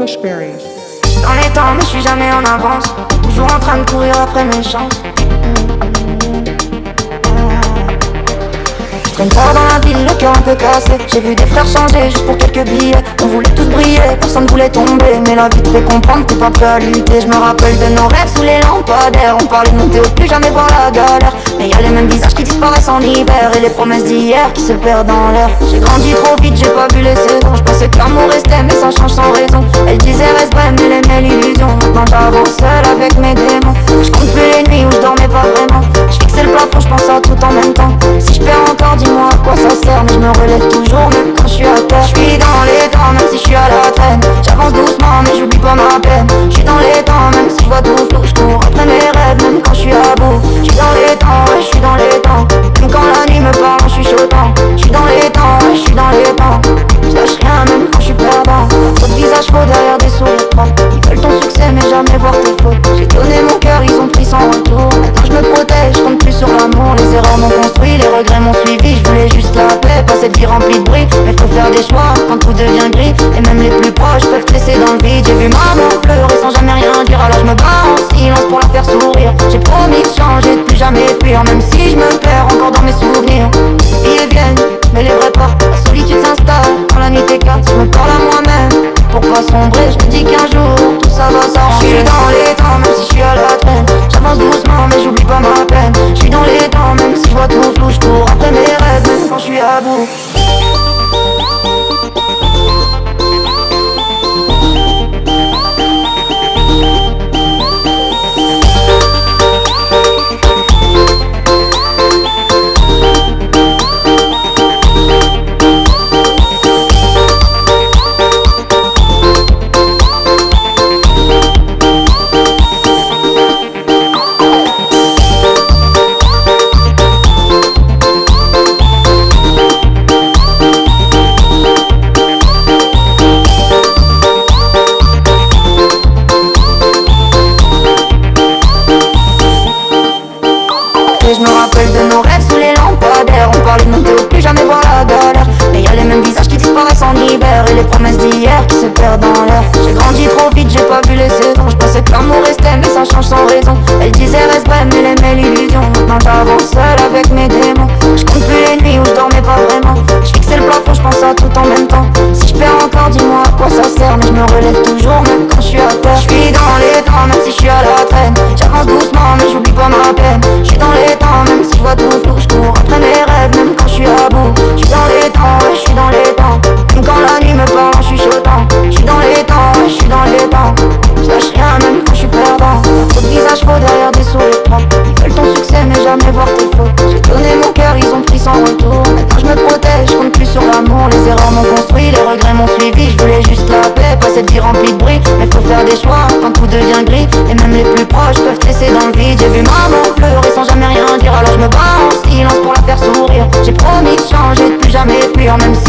Bushberry. Dans les temps, mais je suis jamais en avance. Toujours en train de courir après mes chances. Je traîne fort dans la ville, le cœur un peu cassé. J'ai vu des frères changer juste pour quelques billets. On voulait tous briller, personne voulait tomber. Mais la vie te fait comprendre que t'es pas prêt à lutter. Je me rappelle de nos rêves sous les lampadaires. On parlait de monter au plus jamais voir la galère. Mais y'a les mêmes visages qui disparaissent en hiver. Et les promesses d'hier qui se perdent dans l'air. J'ai grandi trop vite, j'ai pas vu les saisons. Je pensais que l'amour restait mais ça change sans raison. Elle disait reste vrai mais elle aimait l'illusion. Maintenant j'avance seul avec mes démons. Je compte plus les nuits où je dormais pas vraiment. Je fixais le plafond, je pense à tout en même temps. Si je perds encore dis-moi à quoi ça sert. Mais je me relève toujours même quand je suis à terre. Je suis dans les temps même si je suis à la traîne. J'avance doucement mais j'oublie pas ma peine. Je suis dans les temps même si je vois tout flou. Je cours après mes rêves même quand je suis à bout. Je suis dans les temps, ouais, je suis dans les temps. Même quand la nuit me parle en chuchotant. Je suis dans les temps, ouais, je suis dans les temps. Je lâche rien même quand je suis perdant. Trop de visages faux derrière des sourires propres. Ils veulent ton succès mais jamais voir tes fautes. J'ai donné mon cœur, ils ont pris sans retour. Maintenant je me protège, je compte plus sur l'amour. Les erreurs m'ont construit, les regrets m'ont suivi. Je voulais juste la paix, pas cette vie remplie de bruit. Mais faut faire des choix quand tout devient gris. Et même les plus proches peuvent te laisser dans le vide. J'ai vu maman pleurer sans jamais rien dire. Alors je me bats en silence pour la faire sourire. J'ai promis de changer, de plus jamais fuir. Même si je me perds encore dans mes souvenirs. Ils viennent, mais les vrais pas. La solitude s'installe quand la nuit t'écarte. Je me parle à moi-même pour pas sombrer. Je me dis qu'un jour tout ça va s'arranger. Je suis dans les temps même si je suis à la traîne. J'avance doucement mais j'oublie pas ma peine. Je suis dans les temps même si je vois tout flou. Je cours après mes rêves même quand je suis à bout. Et je me rappelle de nos rêves sous les lampadaires. On parlait de monter au plus jamais voir la galère. Mais y'a les mêmes visages qui disparaissent en hiver. Et les promesses d'hier qui se perdent dans l'air. J'ai grandi trop vite, j'ai pas vu les saisons. Je pensais que l'amour restait mais ça change sans raison. Elle disait reste vrai mais elle aimait l'illusion. Maintenant j'avance seul avec mes démons. Je compte plus les nuits où je dormais pas vraiment. Je fixais le plafond, je pense à tout en même temps. Si je perds encore dis-moi à quoi ça sert. Mais je me relève toujours même quand je suis à terre. Je suis dans les temps même si je suis à la traîne. J'avance doucement mais j'oublie pas ma peine. Je suis dans les temps même si je vois tout flou. Je cours après mes rêves même quand je suis à bout. Je suis dans les temps, ouais, je suis dans les temps. Même quand la nuit me parle en chuchotant. Je suis dans les temps, ouais, je suis dans les temps. Je lâche rien même quand je suis perdant. Trop de visages faux derrière des sourires propres. Ils veulent ton succès mais jamais voir tes fautes. J'ai donné mon cœur, ils ont pris sans retour. Maintenant je me protège, je compte plus sur l'amour. Les erreurs m'ont construit, les regrets m'ont suivi. Je voulais juste la paix, pas cette vie remplie de bruit. Mais faut faire des choix quand tout devient gris. Et même les plus proches peuvent te laisser dans le vide. J'ai vu maman pleurer sans jamais rien dire. Alors je me bats en silence pour la faire sourire. J'ai promis de changer, de plus jamais fuir. Même si